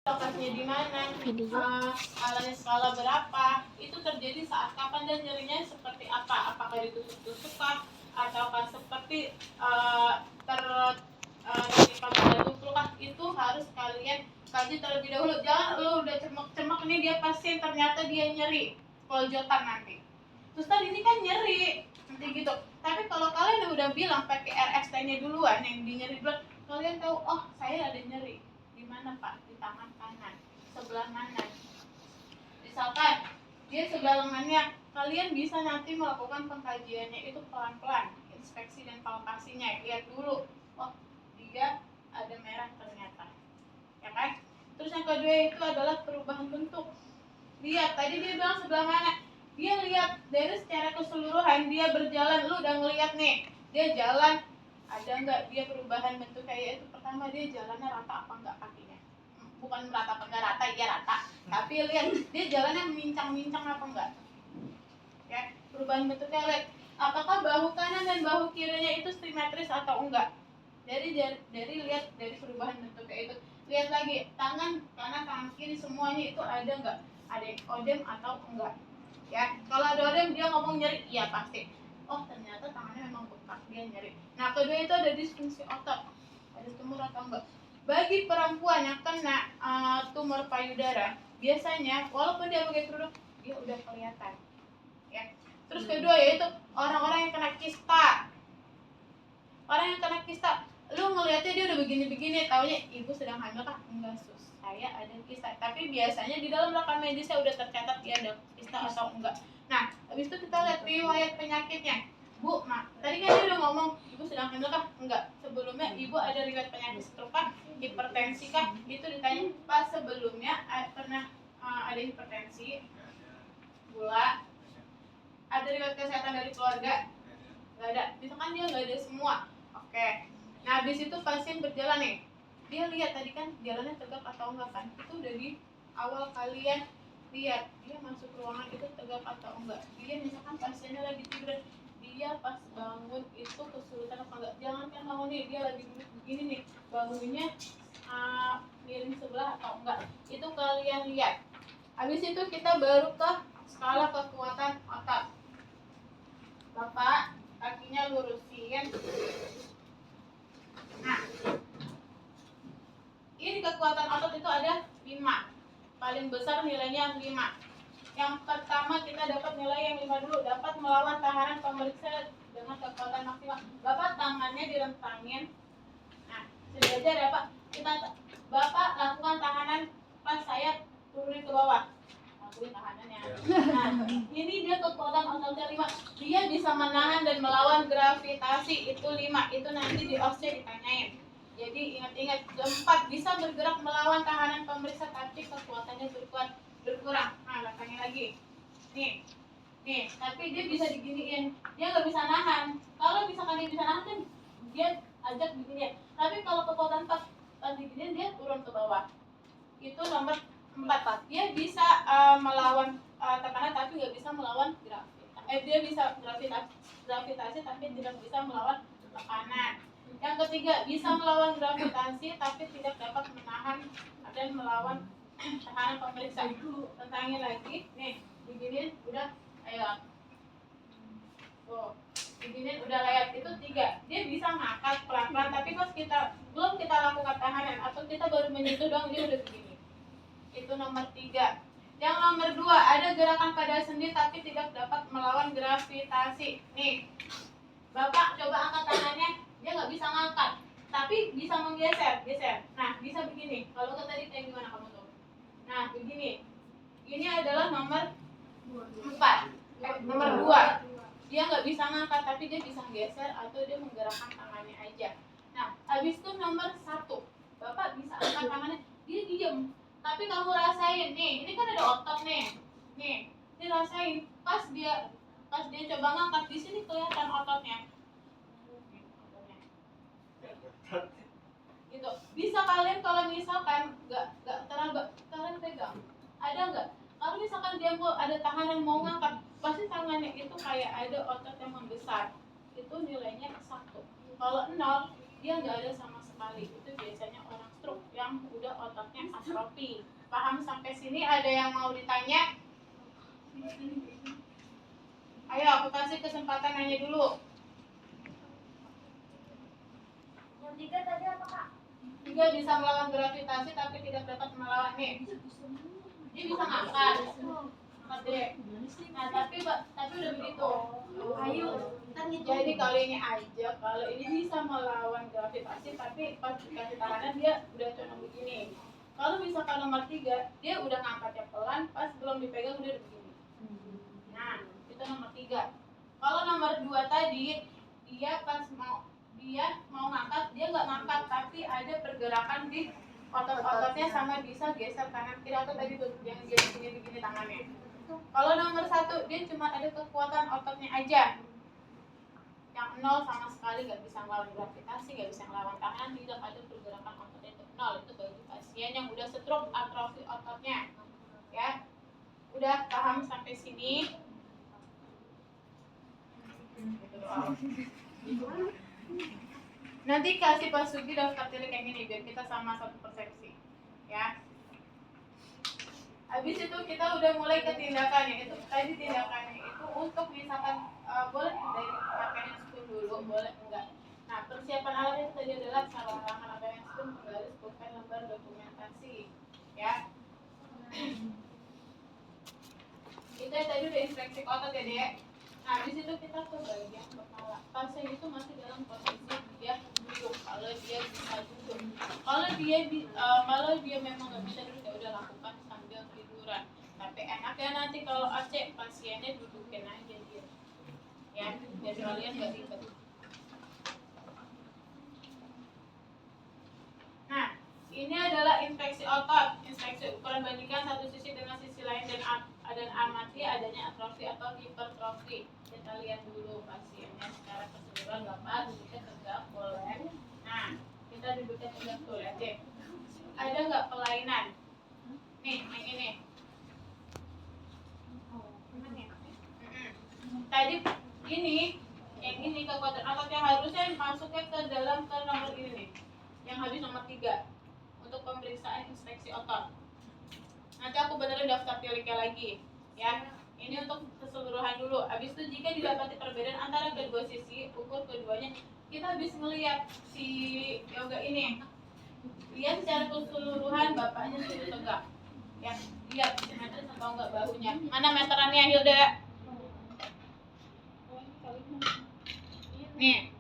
lokasinya di mana, skala berapa, itu terjadi saat kapan dan nyerinya seperti apa, apakah ditusuk-tusuk kah, ataukah seperti tertimpa pada tumpul kah, itu harus kalian kaji terlebih dahulu. Jangan lo udah cemek-cemek nih dia pasien ternyata dia nyeri pojokan nanti. Terus tadi ini kan nyeri nanti gitu. Tapi kalau kalian udah bilang pakai RST-nya duluan yang di nyeri duluan, kalian tahu oh saya ada nyeri. Di mana Pak? Di tangan kanan. Sebelah mana? Misalkan dia sebelah lengannya, kalian bisa nanti melakukan pengkajiannya itu pelan-pelan, inspeksi dan palpasinya. Lihat dulu, oh dia ada merah ternyata, ya kan? Terus yang kedua itu adalah perubahan bentuk. Lihat, tadi dia bilang sebelah mana? Dia lihat dari secara keseluruhan dia berjalan, lu udah ngeliat nih, dia jalan, ada nggak dia perubahan bentuk kayak itu? Pertama dia jalannya rata apa enggak kakinya? Bukan rata apa enggak rata, iya rata. Tapi lihat dia jalannya mincang-mincang apa enggak? Ya, perubahan bentuknya lihat. Apakah bahu kanan dan bahu kirinya itu simetris atau enggak? Dari lihat dari perubahan bentuknya itu. Lihat lagi tangan kanan, tangan kiri semuanya itu ada enggak? Ada odem atau enggak? Ya, kalau ada odem dia ngomong nyeri, iya pasti. Oh ternyata tangannya memang bengkak, dia nyeri. Nah kedua itu ada disfungsi otot, ada tumor atau enggak. Bagi perempuan yang kena tumor payudara, biasanya walaupun dia pakai kerudung, dia udah kelihatan. Ya. Terus kedua yaitu orang-orang yang kena kista. Orang yang kena kista, lu ngelihatnya dia udah begini-begini, taunya ibu sedang hamil kah? Enggak sus, saya ada kista. Tapi biasanya di dalam rekam medisnya udah tercatat dia ada kista atau enggak. Nah, habis itu kita lihat riwayat penyakitnya. Bu, tadi kan dia udah ngomong ibu sedang hamil kah? Enggak. Sebelumnya ibu ada riwayat penyakit stroke kah? Hipertensi kah? Itu ditanya, Pak sebelumnya pernah ada hipertensi, gula, ada riwayat kesehatan dari keluarga? Nggak ada. Misalkan dia nggak ada semua. Oke. Nah habis itu pasien berjalan nih. Dia lihat tadi kan jalannya tegak atau enggak kan? Itu udah di awal kalian lihat dia masuk ruangan itu tegak atau enggak. Dia misalkan pasiennya lagi tidur, dia pas bangun itu kesulitan apa enggak? Jangan kan bangun nih dia lagi duduk begini nih, bangunnya miring sebelah atau enggak? Itu kalian lihat. Habis itu kita baru ke skala kekuatan otot. Bapak kakinya lurusin. Nah, ini kekuatan otot itu ada 5. Paling besar nilainya 5. Yang pertama kita dapat nilai yang 5 dulu, dapat melawan tahanan pemeriksa dengan kekuatan maksimal. Bapak tangannya direntangin. Nah, sejajar ya Pak. Bapak lakukan tahanan pas saya turunin ke bawah. Tahanannya. Nah, ini dia kekuatan ototnya 5. Dia bisa menahan dan melawan gravitasi, itu 5. Itu nanti di OSCE ditanyain. Jadi ingat-ingat, 4 bisa bergerak melawan tahanan pemeriksa tapi kekuatannya berkurang. Nah, belakangnya lagi. Nih, tapi dia bisa diginiin. Dia nggak bisa nahan. Kalau misalkan dia bisa nahan kan dia ajak begini. Tapi kalau kekuatan 4 pas diginiin dia turun ke bawah. Itu nomor 4. Dia bisa melawan tekanan tapi nggak bisa melawan gravitasi. Dia bisa gravitasi tapi tidak bisa melawan tekanan. Yang ketiga, bisa melawan gravitasi tapi tidak dapat menahan dan melawan tekanan pemeriksa. Tentangin lagi, nih, beginiin udah ayo. Beginiin udah layak, itu 3. Dia bisa ngangkat pelan-pelan tapi pas belum kita lakukan tahanan atau kita baru menyentuh doang dia udah begini. Itu nomor 3. Yang nomor 2, ada gerakan pada sendi tapi tidak dapat melawan gravitasi. Nih, Bapak coba angkat tangannya, dia nggak bisa ngangkat, tapi bisa menggeser. Nah, bisa begini. Kalau tadi kayak gimana kamu tuh? Nah, begini. Ini adalah nomor 4. Nomor 2. Dia nggak bisa ngangkat, tapi dia bisa geser atau dia menggerakkan tangannya aja. Nah, habis itu nomor 1. Bapak bisa angkat tangannya, dia diem. Tapi kamu rasain nih, ini kan ada otot nih. Nih, rasain. Pas dia coba ngangkat, di sini kelihatan ototnya. Gitu. Bisa kalian kalau misalkan nggak terlalu kalian pegang. Ada nggak? Kalau misalkan dia mau ada tahanan mau ngangkat, pasti tangannya itu kayak ada otot yang membesar. Itu nilainya 1. Kalau 0, dia nggak ada sama sekali. Itu biasanya orang struk yang udah ototnya atrofi. Paham sampai sini? Ada yang mau ditanya? Ayo aku kasih kesempatan nanya dulu. Yang 3 tadi apa Kak? 3 bisa melawan gravitasi tapi tidak dapat melawan nih. Dia bisa ngangkat. Nah tapi udah begitu. Ayo, kan gitu. Jadi kali ini aja, kalau ini bisa melawan gravitasi tapi pas dikasih tekanan dia udah condong begini. Kalau misalkan nomor 3 dia udah ngangkatnya pelan, pas belum dipegang udah begini. Nah itu nomor 3. Kalau nomor 2 tadi dia mau ngangkat, dia nggak ngangkat tapi ada pergerakan di otot-ototnya sama bisa geser kanan kiri atau tadi tuh yang dia begini tangannya. Kalau nomor 1 dia cuma ada kekuatan ototnya aja, yang 0 sama sekali nggak bisa melawan gravitasi, nggak bisa melawan tangan, tidak ada pergerakan ototnya itu 0. Itu bagi pasien yang udah stroke atrofi ototnya. Ya, udah paham sampai sini? Nanti kasih Pak Sugi daftar tilik yang ini biar kita sama satu persepsi, ya. Habis itu kita udah mulai ke tindakannya. Itu tadi tindakannya itu untuk misalkan boleh dari pakaian spoon dulu, boleh enggak. Nah persiapan alatnya itu tadi adalah sarung tangan atau yang spoon, penggaris, pulpen, lembar dokumentasi, ya. Itu yang tadi udah inspeksi otot ya dek. Nah habis itu kita ke bagian kepala. Pasien itu masih dalam posisi dia duduk. Kalau dia bisa duduk, kalau dia memang nggak bisa duduk ya udah lakukan sambil tiduran. Tapi enaknya nanti kalau Aceh pasiennya dudukin aja dia, ya biar kalian nggak ribet. Nah ini adalah inspeksi otot. Inspeksi ukuran bandingkan satu sisi dengan sisi lain dan amati adanya atrofi atau hipertrofi. Kita lihat dulu pasiennya secara keseluruhan. Bapak duduknya tegak boleh. Nah kita duduknya tegak tuh, lihat deh. Ada nggak kelainan? Nih yang ini. Tadi ini yang ini kekuatan otot yang harusnya masuknya ke dalam ke nomor ini nih, yang habis nomor 3 untuk pemeriksaan inspeksi otot. Nanti aku benerin daftar tiliknya lagi, ya. Ini untuk keseluruhan dulu. Habis itu jika didapati perbedaan antara kedua sisi, ukur keduanya. Kita habis melihat si yoga ini. Lihat secara keseluruhan bapaknya sudah tegak. Ya, lihat meter atau enggak bahunya. Mana meterannya Hilda? Nih.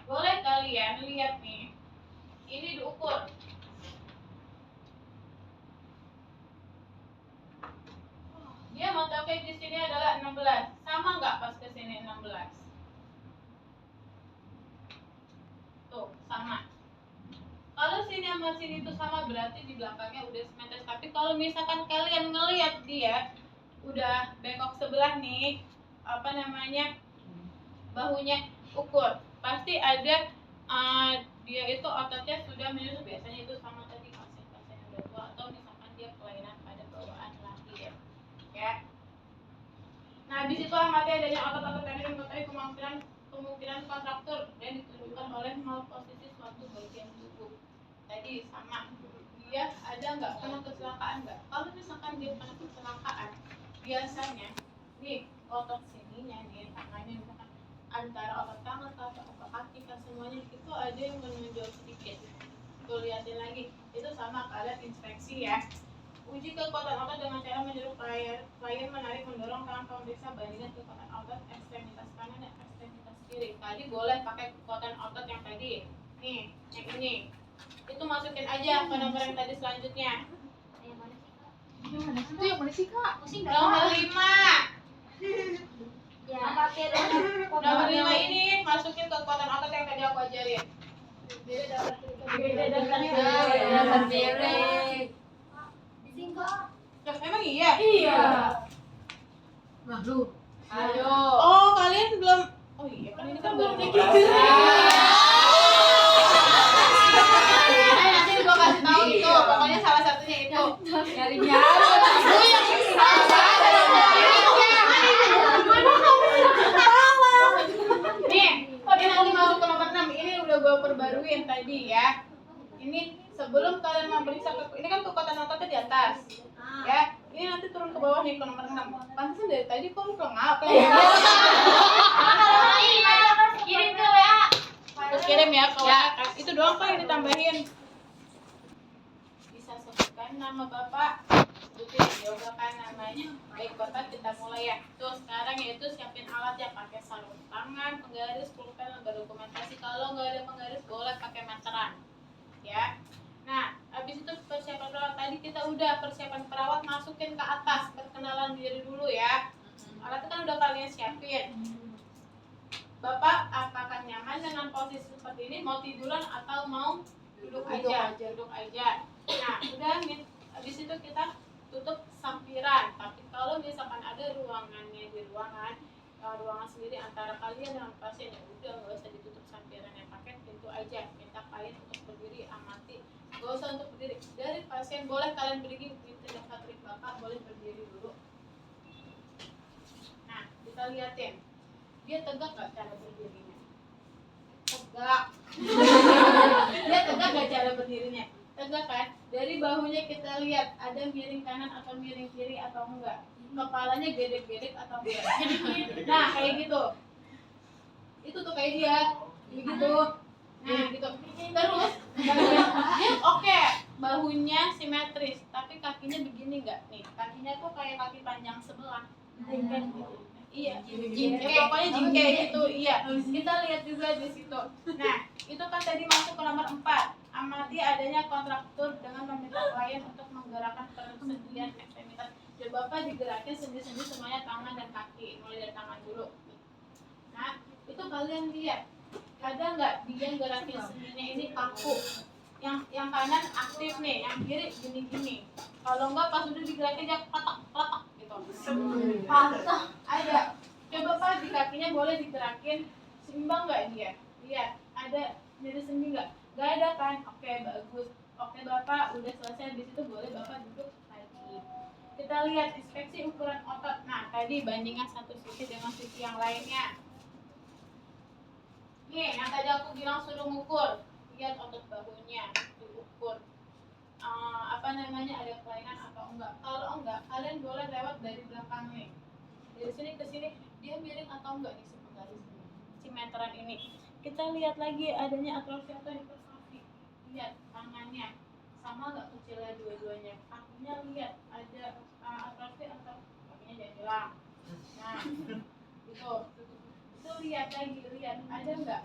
Boleh kalian lihat nih. Ini diukur. Dia motoknya di sini adalah 16. Sama nggak pas ke sini 16? Tuh, sama. Kalau sini sama sini itu sama berarti di belakangnya udah simetris. Tapi kalau misalkan kalian ngelihat dia udah bengkok sebelah nih, apa namanya? Bahunya ukur. Pasti ada dia itu ototnya sudah menyusut. Biasanya itu sama tadi pasien-pasien yang udah tua atau misalkan dia kelainan pada bawaan lahir. Ya. Nah, habis itu amati adanya otot-otot yang mengetahui kemungkinan kontraktur dan ditunjukkan oleh posisi suatu bagian tubuh. Tadi sama. Dia ada nggak kena kecelakaan nggak? Kalau misalkan dia kena kecelakaan, biasanya nih otot sininya nih tangannya misalkan antara otot tangan atau otot kaki kan semuanya itu ada yang menonjol sedikit. Tuh lihatin lagi. Itu sama kalian inspeksi ya. Uji kekuatan otot dengan cara menyuruh klien menarik mendorong tangan pemeriksa bandingkan kekuatan otot ekstremitas kanan dan ekstremitas kiri. Tadi boleh pakai kekuatan otot yang tadi. Nih, yang ini. Itu masukin aja ke nomor yang tadi selanjutnya. Yang mana sih Kak? Itu yang mana sih Kak? Pusing nggak? Nomor 5. Ya. Nomor 5 ini masukin kekuatan otot yang tadi aku ajarin. Beda daftar tilik. Pusing Kak. Emang iya? Iya. Nah, lu. Ayo. Oh, kalian belum. Oh iya, kan ini kan baru dikit. Nanti gua kasih tahu itu. Pokoknya salah satunya itu. Nyarinya. Nih, nanti masuk ke nomor lakuin tadi ya. Ini sebelum kalian memeriksa ini kan kekuatan ototnya di atas. Ya, ini nanti turun ke bawah nih ke nomor 6. Pantesan dari tadi kok lu pelengap ya. Kirim ke WA. Terus kirim ya ke WA. Itu doang kok yang ditambahin. Bisa sebutkan nama Bapak. Sebutin juga kan namanya. Baik Bapak, kita mulai ya. Tuh sekarang yaitu siapin alat ya, pakai sarung tangan, penggaris, pulpen, lembar dokumentasi. Kalau nggak ada penggaris boleh pakai meteran. Ya. Nah, habis itu persiapan perawat tadi kita udah persiapan perawat masukin ke atas, perkenalan diri dulu ya. Alatnya kan udah kalian siapin. Bapak apakah nyaman dengan posisi seperti ini? Mau tiduran atau mau duduk aja? Duduk aja. Nah, udah nih. Habis itu kita tutup sampiran. Tapi kalau misalkan ada ruangannya di ruangan sendiri antara kalian dengan pasien, ya udah nggak usah ditutup sampirannya, pakai pintu aja. Minta kalian untuk berdiri, amati. Gak usah untuk berdiri. Dari pasien boleh kalian berdiri, itu dapat trik Bapak boleh berdiri dulu. Nah, kita liatin. Dia tegak gak cara berdirinya? Tegak. Dia tegak gak cara berdirinya? Tegak kan? Dari bahunya kita lihat ada miring kanan atau miring kiri atau enggak. Kepalanya gedek-gedek atau enggak. Nah, kayak gitu. Itu tuh kayak dia. Begitu. Nah, gitu. Terus dia oke, bahunya simetris, tapi kakinya begini enggak? Nih, kakinya tuh kayak kaki panjang sebelah. Iya, jingke, pokoknya jingke gitu. Iya, kita lihat juga di situ. Nah, itu kan tadi masuk ke nomor 4. Amati adanya kontraktur dengan meminta klien untuk menggerakkan persendian ekstremitas. Dan Bapak digerakin sendi-sendi semuanya, tangan dan kaki. Mulai dari tangan dulu. Nah, itu kalian lihat. Ada nggak dia gerakin sendinya ini kaku? Yang kanan aktif nih, yang kiri gini-gini. Kalau enggak pas udah digerakin dia kotak-kotak gitu. Patah. Ada. Coba Pak di kakinya boleh digerakin, seimbang nggak dia? Lihat, ada nyeri sendi nggak? Nggak ada kan? Oke, bagus. Oke Bapak, udah selesai di situ boleh Bapak duduk lagi. Kita lihat inspeksi ukuran otot. Nah, tadi bandingan satu sisi dengan sisi yang lainnya. Nih, yang tadi aku bilang suruh ngukur. Lihat otot bahunya, diukur. Ada kelainan atau enggak? Kalau enggak, kalian boleh lewat dari belakang nih. Dari sini ke sini, dia miring atau enggak nih si penggaris ini, si meteran ini. Kita lihat lagi adanya atrofi atau hipertrofi. Lihat tangannya, sama nggak kecilnya dua-duanya. Kakinya lihat ada atrofi atau kakinya jangan hilang. Nah, itu lihat lagi, lihat ada nggak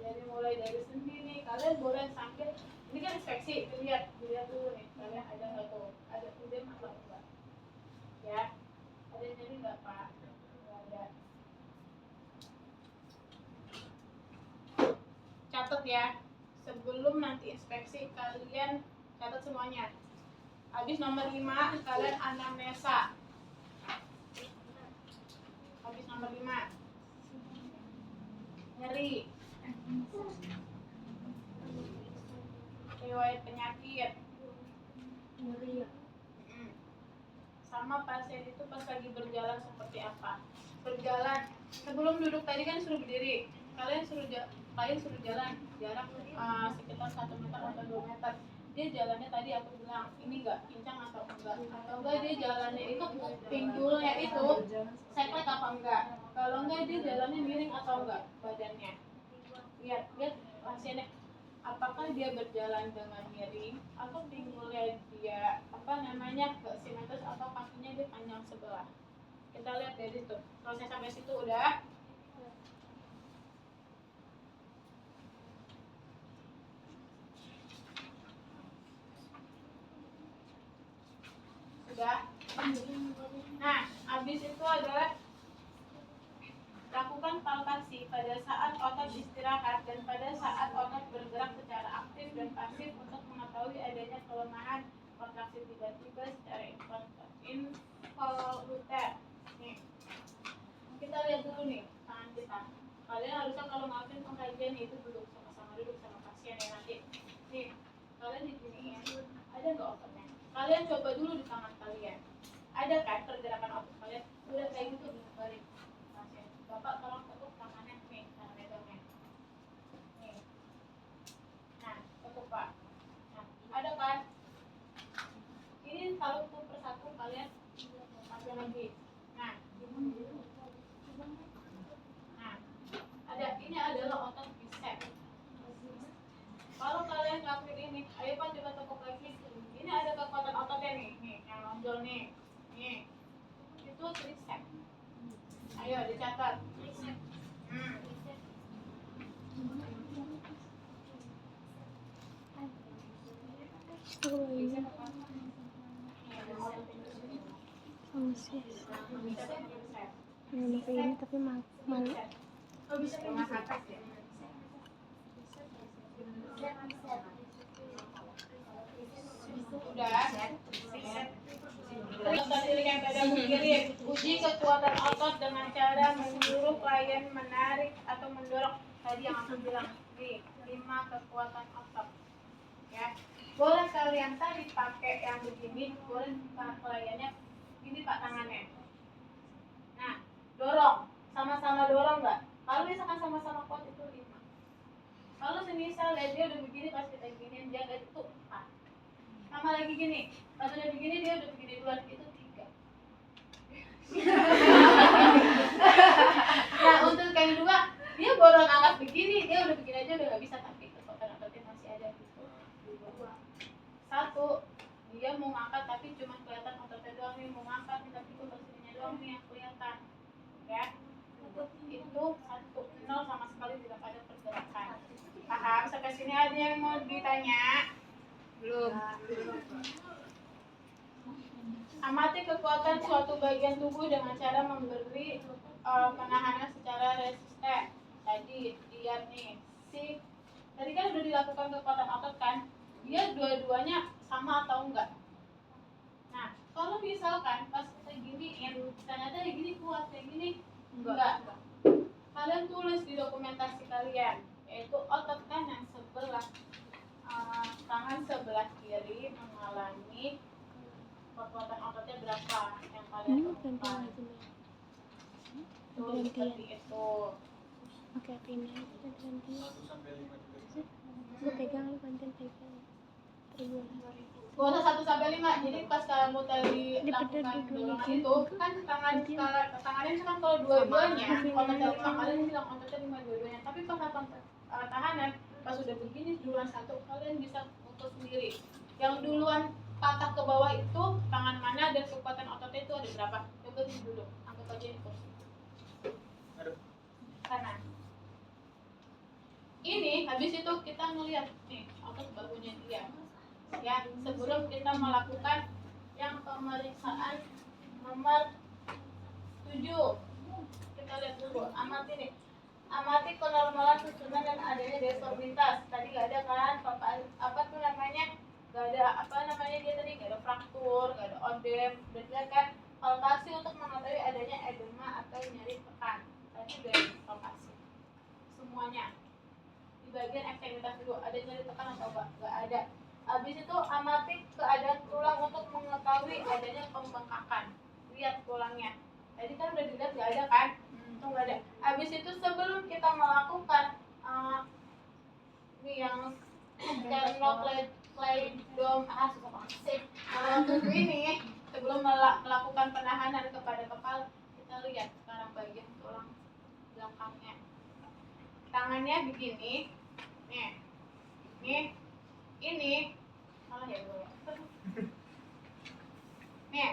dari mulai dari sendi nih. Kalian boleh sambil ini kan inspeksi, dilihat dulu nih kalian ada nggak tuh, ada udem atau enggak ya, ada nyeri nggak Pak? Nggak ada. Catat ya, sebelum nanti inspeksi kalian catat semuanya. Habis nomor 5 kalian anamnesa. Habis nomor 5 nyeri, riwayat penyakit, sama pasien itu pas lagi berjalan seperti apa. Berjalan sebelum duduk tadi kan suruh berdiri, kalian suruh jalan jarak sekitar 1 meter atau 2 meter. Dia jalannya tadi aku bilang ini enggak pincang atau enggak dia jalannya itu pinggulnya itu seklek apa enggak. Kalau enggak dia jalannya miring atau enggak badannya. Lihat pasiennya, apakah dia berjalan dengan miring atau pinggulnya dia ke simetris atau kakinya dia panjang sebelah. Kita lihat dari situ. Proses sampai situ udah. Nah, habis itu adalah lakukan palpasi pada saat otot istirahat dan pada saat otot bergerak secara aktif dan pasif untuk mengetahui adanya kelemahan kontraksi tiba-tiba secara involuter. Nih, kita lihat dulu nih tangan kita. Kalian harusnya kalau ngelakuin pengajian itu duduk sama-sama pasien ya nanti. Nih, kalian diginiin, ada nggak ototnya? Kalian coba dulu di tangan kalian. Ada kan pergerakan otot kalian? Udah kayak gitu balik pasien. Bapak tolong tekuk tangannya nih, tangan megangnya. Nih. kalian masuk lagi. Nah, ini adalah otot bicep. Kalau kalian ngelakuin ini, ayo Pak coba tepuk lagi. Ini ada kekuatan ototnya nih yang nonjol nih. Itu tricep. Ayo dicatat. Ini tapi malu. Udah. Terus tadi yang pada mengirim, uji kekuatan otot dengan cara menyuruh klien menarik atau mendorong. Tadi yang aku bilang, 5 kekuatan otot. Ya, boleh kalian tadi pakai yang begini, boleh kliennya ini Pak tangannya. Nah, dorong, sama-sama dorong nggak? Kalau misalkan sama-sama kuat itu 5. Kalau semisal dia udah begini pas kita giniin dia nggak itu 4. Sama lagi gini, pas udah begini dia udah begini duluan itu 3. Nah untuk yang 2 dia baru angkat begini dia udah begini aja udah nggak bisa tapi kekuatan ototnya masih ada gitu. 1 dia mau ngangkat tapi cuma kelihatan ototnya doang nih mau ngangkat nih tapi posisinya doang nih yang kelihatan ya itu 1-0 sama sekali tidak ada pergerakan. Paham sampai sini ada yang mau ditanya? Belum. Amati kekuatan suatu bagian tubuh dengan cara memberi penahanan secara resisten. Tadi lihat nih tadi kan udah dilakukan kekuatan otot kan, dia dua-duanya sama atau enggak? Nah, kalau misalkan pas kayak gini, ternyata kayak gini kuat, kayak gini enggak. Kalian tulis di dokumentasi kalian, yaitu otot kanan sebelah tangan sebelah kiri mengalami kekuatan ototnya berapa yang kalian temukan. Tuh, seperti itu. Oke, ini ganti. Lu pegang, lu gantian pegang. Gak usah 1-5. Jadi pas kamu tadi lakukan dorongan itu kan tangannya misalkan kalau dua-duanya otot dari kalian bilang ototnya 5 dua-duanya. Tapi pas tahanan pas sudah begini duluan 1 kalian bisa ukur sendiri. Yang duluan patah ke bawah itu tangan mana dan kekuatan ototnya itu ada berapa? Coba dulu, anggap aja ini kursi. Kanan. Ini habis itu kita ngelihat nih otot bahunya dia. Ya, sebelum kita melakukan yang pemeriksaan nomor 7. Kita lihat dulu, amati kenormalan susunan dan adanya deformitas. Tadi gak ada kan apa tuh namanya? Gak ada dia tadi gak ada fraktur, gak ada odem. Udah lihat kan palpasi untuk mengetahui adanya edema atau nyeri pekan. Tadi udah palpasi semuanya. Di bagian ekstremitas dulu ada nyeri pekan atau enggak? Gak ada. Habis itu amati keadaan tulang untuk mengetahui adanya pembengkakan. Lihat tulangnya. Tadi kan udah dilihat gak ada kan? Tuh gak ada. Habis itu sebelum kita melakukan yang sternocleidomastoid susah banget sih. Untuk ini sebelum melakukan penahanan kepada kepala kita lihat sekarang bagian tulang belakangnya. Tangannya begini. Nih. Ini salah ya gue ya. Nih.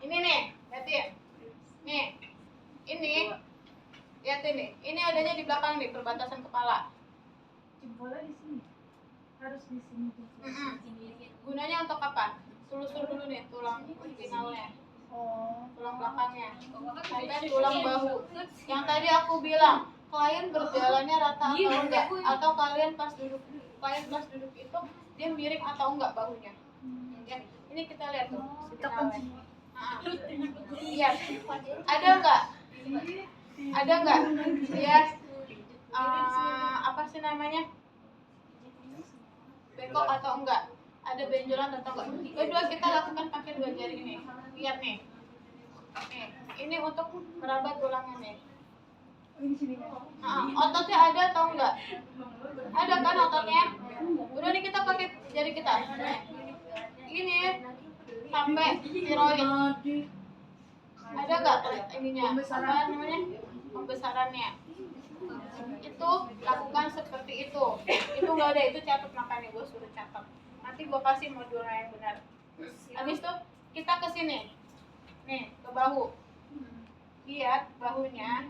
Ini nih, lihatin. Nih. Ini. Lihatin nih. Ini adanya di belakang nih, perbatasan kepala. Jempolnya di sini. Harus di sini. Gunanya untuk apa? Telusur dulu nih tulang spinalnya. Tulang belakangnya. Sampai tulang bahu. Yang tadi aku bilang klien berjalannya rata atau enggak, atau kalian pas duduk itu dia miring atau enggak bahunya. Ya, ini kita lihat tuh. Iya. Ada enggak dia apa sih namanya? Bengkok atau enggak? Ada benjolan atau enggak? Kedua kita lakukan pakai 2 jari ini. Lihat nih. Ini untuk meraba tulangnya nih. Ototnya ada atau enggak? Ada kan ototnya? Udah coba nih kita pakai jari kita. Ini sampai tiroid. Ada nggak ininya? Apa namanya? Pembesarannya. Itu lakukan seperti itu. Itu nggak ada, itu catat, makanya gue suruh catat. Nanti gue kasih modulnya yang benar. Habis itu kita ke sini. Nih, ke bahu. Lihat bahunya.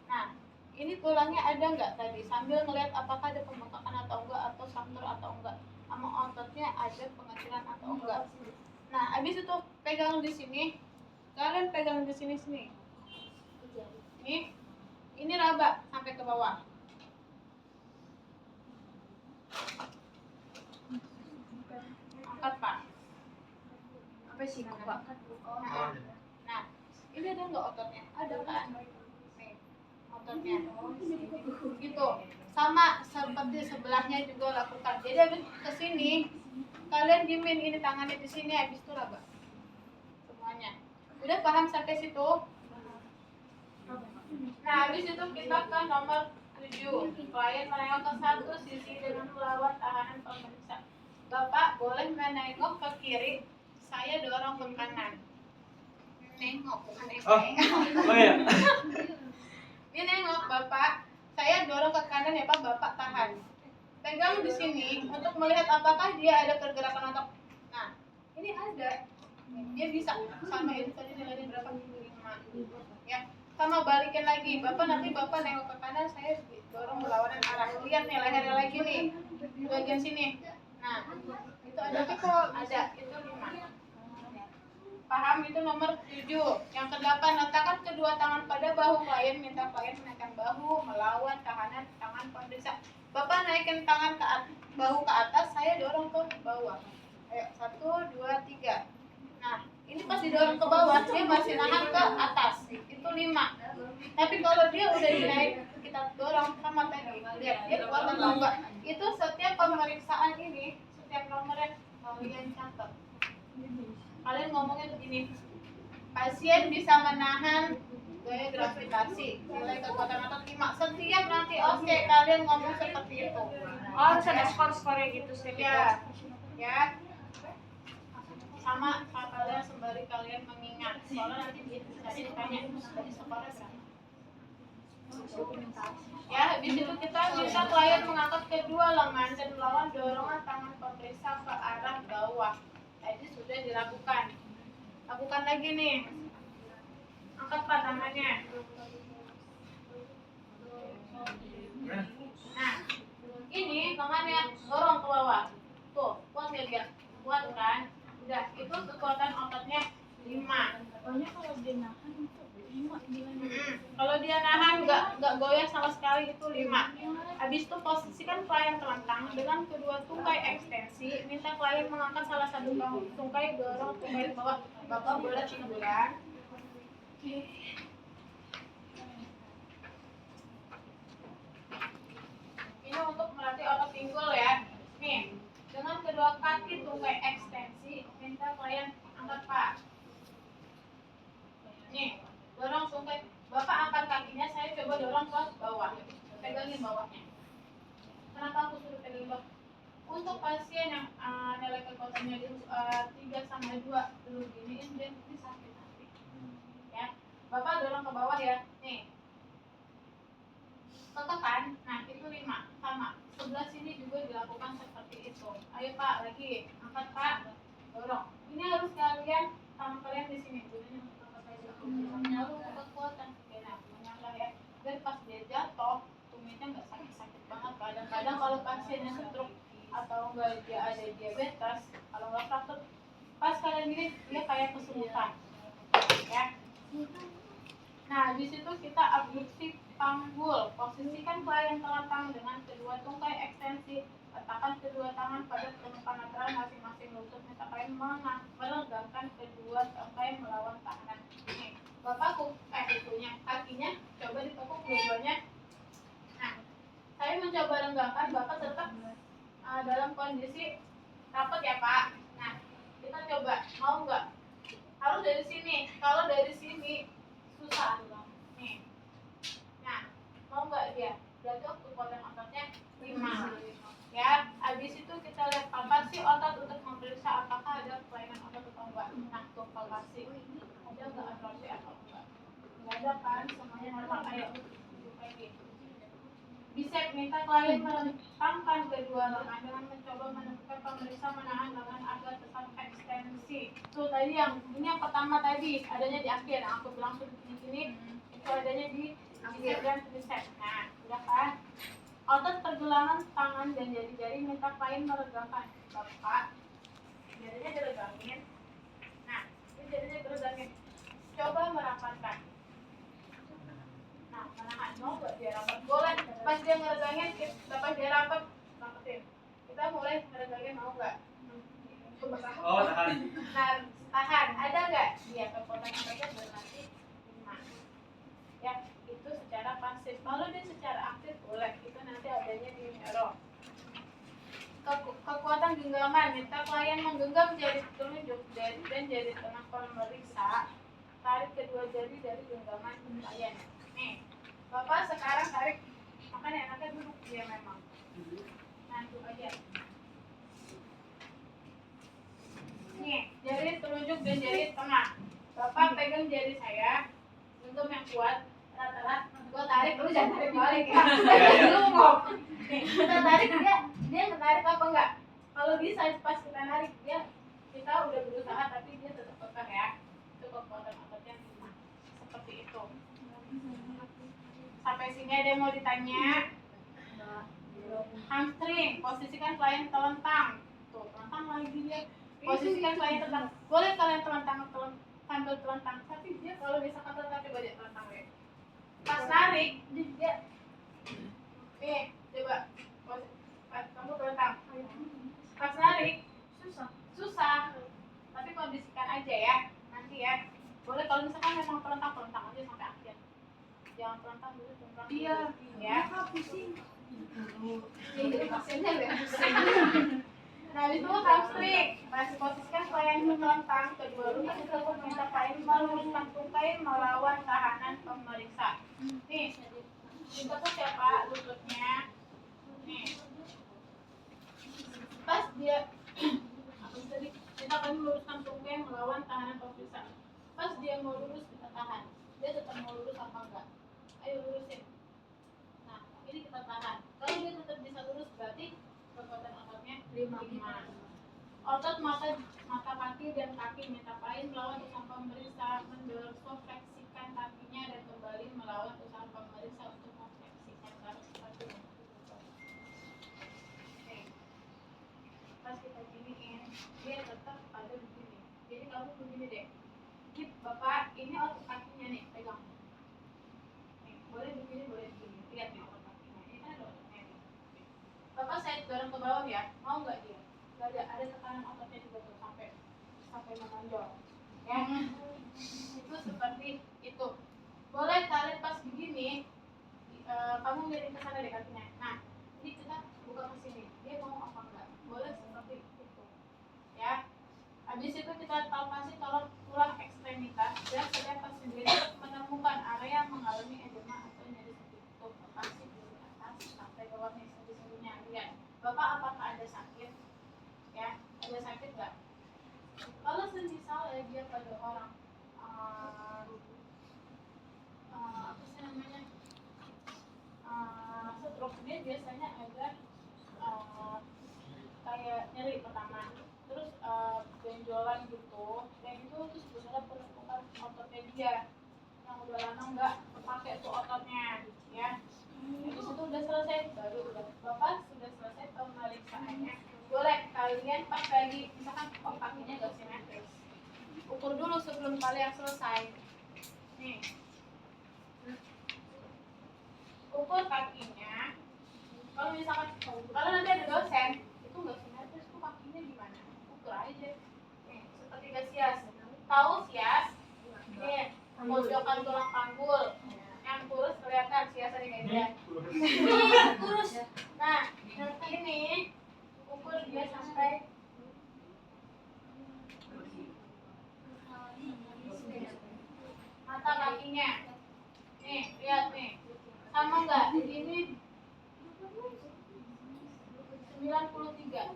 Nah, ini tulangnya ada nggak tadi? Sambil ngelihat apakah ada pembengkakan atau enggak, atau struktur atau enggak, sama ototnya ada pengecilan atau enggak. Nah, habis itu pegang di sini. Kalian pegang di sini. Nih, ini raba sampai ke bawah. Angkat Pak. Apa sih Pak? Nah, ini ada nggak ototnya? Ada kan? Nih, ototnya. Gitu. Sama seperti sebelahnya juga lakukan. Jadi habis ke sini, kalian diemin ini tangannya di sini, habis itu raba. Semuanya. Udah paham sampai situ? Nah, habis itu kita ke nomor 7. Klien menengok ke satu sisi dengan melawan tahanan pemeriksa. Bapak boleh menengok ke kiri, saya dorong ke kanan. Nengok, bukan Oh iya. Dia nengok, Bapak, saya dorong ke kanan ya Pak, Bapak tahan. Pegang di sini untuk melihat apakah dia ada pergerakan otot. Nah, ini ada. Dia bisa sama itu tadi nilainya berapa? 5. Ya, sama balikin lagi. Bapak nanti Bapak nengok ke kanan, saya dorong berlawanan arah. Lihat nih lehernya lagi nih, di bagian sini. Nah, itu ada. Kalau ada, itu 5. Paham? Itu nomor 7. Yang ke-8, letakkan kedua tangan pada bahu klien. Minta klien menaikkan bahu, melawan tahanan tangan pemeriksa. Bapak naikin tangan ke bahu ke atas, saya dorong ke bawah. Ayo, 1, 2, 3. Nah, ini pas didorong ke bawah, dia masih nahan ke atas. Itu 5. Tapi kalau dia udah dinaik, kita dorong sama tadi. Lihat, dia kuat atau enggak. Itu setiap pemeriksaan ini, setiap nomornya kalian catat. Kalian ngomongnya begini, pasien bisa menahan gaya gravitasi, nilai kekuatan otot 5. Setiap nanti oke, kalian ngomong seperti itu. Oh, harus ada skor-skornya gitu sih. Ya. Sama kalian sembari kalian mengingat, soalnya nanti dia bisa ditanya tadi skornya berapa. Ya, habis itu kita minta klien mengangkat kedua lengan dan melawan dorongan tangan pemeriksa ke arah bawah. Tadi sudah dilakukan. Lakukan lagi nih. Angkat Pak tangannya. Nah, ini tangannya dorong ke bawah. Tuh, kuat ya dia? Kuat kan? Udah, itu kekuatan ototnya 5. Pokoknya kalau dia nahan itu 5 nilainya. Kalau dia nahan nggak goyah sama sekali itu 5. Habis itu posisikan klien telentang dengan kedua tungkai ekstensi. Minta klien mengangkat salah satu tungkai, dorong tungkai ke bawah. Bapak boleh tiduran. Ini untuk melatih otot pinggul ya. Nih, dengan kedua kaki tungkai ekstensi, minta klien angkat Pak. Nih, dorong tungkai. Bapak angkat kakinya, saya coba dorong ke bawah. Pegangin bawahnya. Kenapa aku suruh pegang bawah? Untuk pasien yang nilai kekuatannya 3/2 dulu giniin, dia nanti sakit nanti. Ya, Bapak dorong ke bawah ya. Nih, tekan. Nah, itu 5. Sama. Sebelah sini juga dilakukan seperti itu. Ayo Pak, lagi. Angkat Pak. Dorong. Ini harus kalian, tangan kalian di sini. Gunanya untuk apa saja. Menyalur kekuatan. Oke, nah, menyangka ya. Dan pas dia jatuh, tumitnya nggak sakit-sakit banget. Kadang-kadang kalau pasiennya stroke atau enggak dia ada diabetes, kalau nggak fraktur, pas kalian gini dia kayak kesemutan. Ya. Nah, di situ kita abduksi panggul. Posisikan klien telentang dengan kedua tungkai ekstensi. Letakkan kedua tangan pada permukaan lateral masing-masing lutut. Minta klien meregangkan kedua tungkai melawan tahanan. Ini, Bapak itunya, kakinya coba ditekuk dua-duanya. Nah, saya mencoba renggangkan, Bapak tetap dalam kondisi rapat ya Pak. Nah, kita coba, mau nggak? Harus dari sini. Kalau dari sini susah. Nih. Nah, mau nggak dia? Berarti kekuatan ototnya 5. Ya, habis itu kita rapi atau enggak. Nggak ada kan, semuanya normal. Ayo, lagi. Bisep minta klien merentangkan kedua lengan dengan mencoba menentukan pemeriksa menahan lengan agar tetap ekstensi. Tuh tadi ini yang pertama tadi adanya di akhir, yang aku bilang tuh di sini itu adanya di bisep dan bisep. Nah, udah kan? Otot pergelangan tangan dan jari-jari minta klien meregangkan. Bapak, jarinya diregangin. Nah, ini jarinya diregangin. Coba merapatkan. Nah, menahan. Mau nggak dia rapat? Boleh. Pas dia ngeregangin, pas dia rapat, rapetin. Kita mulai ngeregangin, mau nggak? Coba. Oh, tahan. Nah, tahan. Ada nggak? Dia kekuatan otaknya berarti 5. Ya, itu secara pasif. Kalau dia secara aktif boleh. Itu nanti adanya di neuro. Kekuatan genggaman. Minta klien menggenggam jari telunjuk dan jari tengah pemeriksa. Tarik kedua jari dari genggaman klien. Nih, Bapak sekarang tarik. Makanya enaknya duduk dia memang. Nanti aja. Nih, jari telunjuk dan jari tengah. Bapak pegang jari saya. Genggam yang kuat. Rata-rata. Gua tarik, lu jangan tarik balik ya. Lu ngomong. Nih, kita tarik dia menarik apa enggak? Kalau bisa pas kita narik kita udah berusaha tapi dia tetap pegang ya. Itu kekuatan ototnya 5. Seperti itu. Sampai sini ada yang mau ditanya? Hamstring, posisikan klien telentang. Tuh, telentang lagi dia. Posisikan klien telentang. Boleh kalian telentang sambil telentang, tapi dia kalau misalkan telentang coba dia telentang ya. Pas narik, dia coba. Pas kamu telentang. Pas narik, susah. Tapi kondisikan aja ya. Nanti ya. Boleh kalau misalkan memang telentang aja sampai akhir. Jangan telentang dulu, telentang. Iya, ya. Pusing. Jadi pasiennya ya. Nah, itu hamstring. Masih posisikan klien telentang, kedua lutut tersebut minta klien meluruskan tungkai melawan tahanan pemeriksa. Nih, ditekuk ya Pak lututnya. Nih. Pas dia kita akan meluruskan tungkai melawan tahanan pemeriksa. Pas dia mau lurus kita tahan. Dia tetap mau lurus apa enggak? Ayo lurusin. Nah, ini kita tahan. Kalau dia tetap bisa lurus berarti kekuatan ototnya 5. Otot mata kaki dan kaki minta klien melawan usaha pemeriksa mendorso-fleksikan kakinya dan kembali melawan usaha pemeriksa untuk memfleksikan kaki. Oke. Pas kita giniin, dia tetap ada begini. Jadi kamu begini deh. Ini Bapak, ini otot kakinya nih, pegang. Nih, boleh begini, boleh begini. Lihat nih otot kakinya. Ini kan ada ototnya nih. Bapak saya dorong ke bawah ya, mau nggak dia? Nggak ada tekanan ototnya juga tuh sampai menonjol. Ya, itu seperti itu. Boleh tarik pas begini, kamu miring ke sana deh kakinya. Nah, ini kita buka ke sini. Dia mau apa enggak? Boleh seperti itu. Ya. Habis itu kita palpasi tolong tulang ekstremitas dan setiap pasien menemukan area yang mengalami edema atau nyeri seperti itu. Palpasi dari atas sampai bawah nih sendi-sendinya. Lihat, Bapak apakah ada sakit? Ya, ada sakit nggak? Kalau misalnya dia pada orang apa sih namanya stroke, dia biasanya ada kayak nyeri pertama, terus benjolan gitu, kayak gitu tuh sebenarnya penumpukan ototnya dia yang udah lama nggak kepake tuh ototnya, ya. Habis itu udah selesai, baru udah Bapak sudah selesai pemeriksaannya. Boleh kalian pas lagi misalkan kakinya nggak simetris, ukur dulu sebelum kalian selesai. Nih, ukur kakinya. Kalau misalkan kalau nanti ada dosen itu nggak simetris tuh kakinya gimana, ukur aja. Nih, seperti sias, tahu sias? Nih, pojokan tulang panggul yang kurus kelihatan siasnya kayak dia. Ini kurus. Nah, nanti ini ukur dia sampai mata kakinya. Nih, lihat nih. Sama enggak? Ini 93.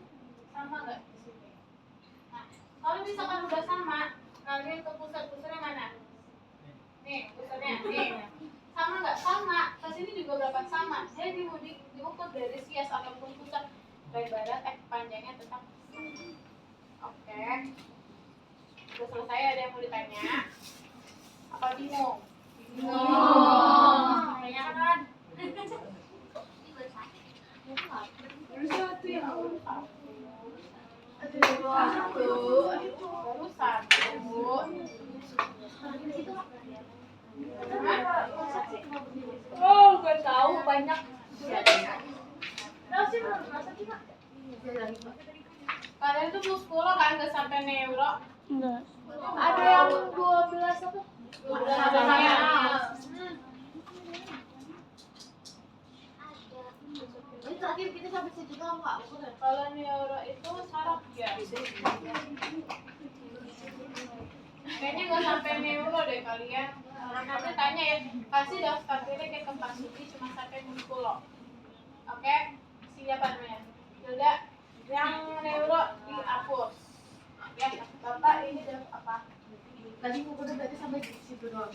Sama enggak di sini? Nah, kalau misalkan udah sama, kalian ke pusatnya mana? Nih, pusarnya nih. Sama nggak? Sama. Pas ini juga berapa sama. Saya diukur dari sias ataupun pusat. Lebaran panjangnya tetap. Oke. Udah selesai, ada yang mau ditanya? Apa bingung? Banyak kan? Satu yang awal. Baru satu. Oh, gak tahu banyak. Tahu sih belum masak sih Kak. Kalian tuh muskula kan nggak sampai neuro? Enggak. Ada yang 12 apa? Udah sampai. Ini terakhir kita sampai situ doang Kak. Kalau neuro itu saraf ya. Kayaknya nggak sampai neuro deh kalian. Nanti tanya ya, kasih daftar pilih ke Pak Suci cuma sampai muskulo. Oke, siapa namanya? Hilda, yang neuro dihapus. Ya, Bapak ini apa? Tadi ngukurnya berarti sampai situ doang.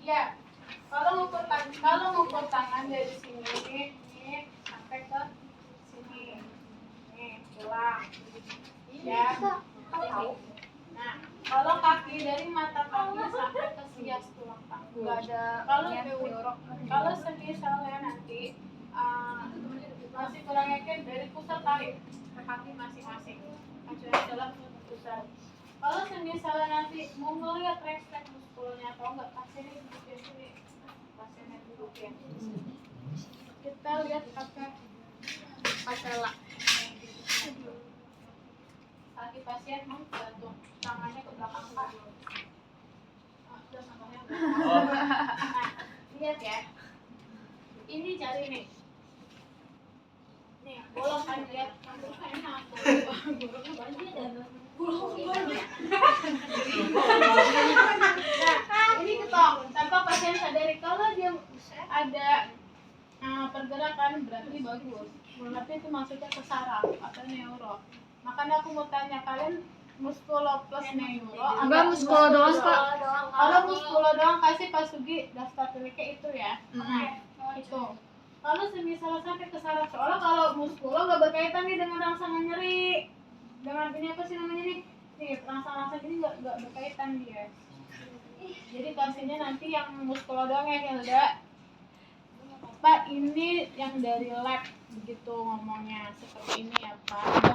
Iya. Kalau ngukur tangan dari sini nih sampai ke sini. Nih, pulang. Ya. Nah, kalau kaki dari mata kaki sampai ke sias tulang panggung. Gak ada. Kalau misalnya nanti masih kurang yakin dari pusat tarik ke kaki masing-masing. Kecuali dalam pusat. Kalau misalnya nanti mau ngeliat refleks muskulnya atau enggak, pasiennya dudukin sini. Pasiennya dudukin. Kita lihat pakai patella. Kaki pasien mau gantung tangannya ke belakang Pak. Udah tangannya ke belakang. Nah, lihat ya. Ini cari nih. Nih, bolong kan lihat. Ini sangat bolong banget ya. Nah, ini ketok tanpa pasien sadari kalau dia ada pergerakan berarti bagus. Tapi itu maksudnya ke saraf atau neuro. Makanya aku mau tanya kalian muskulo plus neuro. Enggak, muskulo doang, Kak. Kalau muskulo doang kasih Pak Sugi daftar pilihnya itu ya. Nah, itu. Kalau misalnya sampai ke saraf, soalnya kalau muskulo nggak berkaitan nih dengan rangsangan nyeri. Dengan ini apa sih namanya nih? Nih, rangsang-rangsang ini nggak berkaitan dia. Jadi kasihnya nanti yang muskulo doang ya Hilda. Pak, ini yang dari lab begitu ngomongnya seperti ini ya Pak.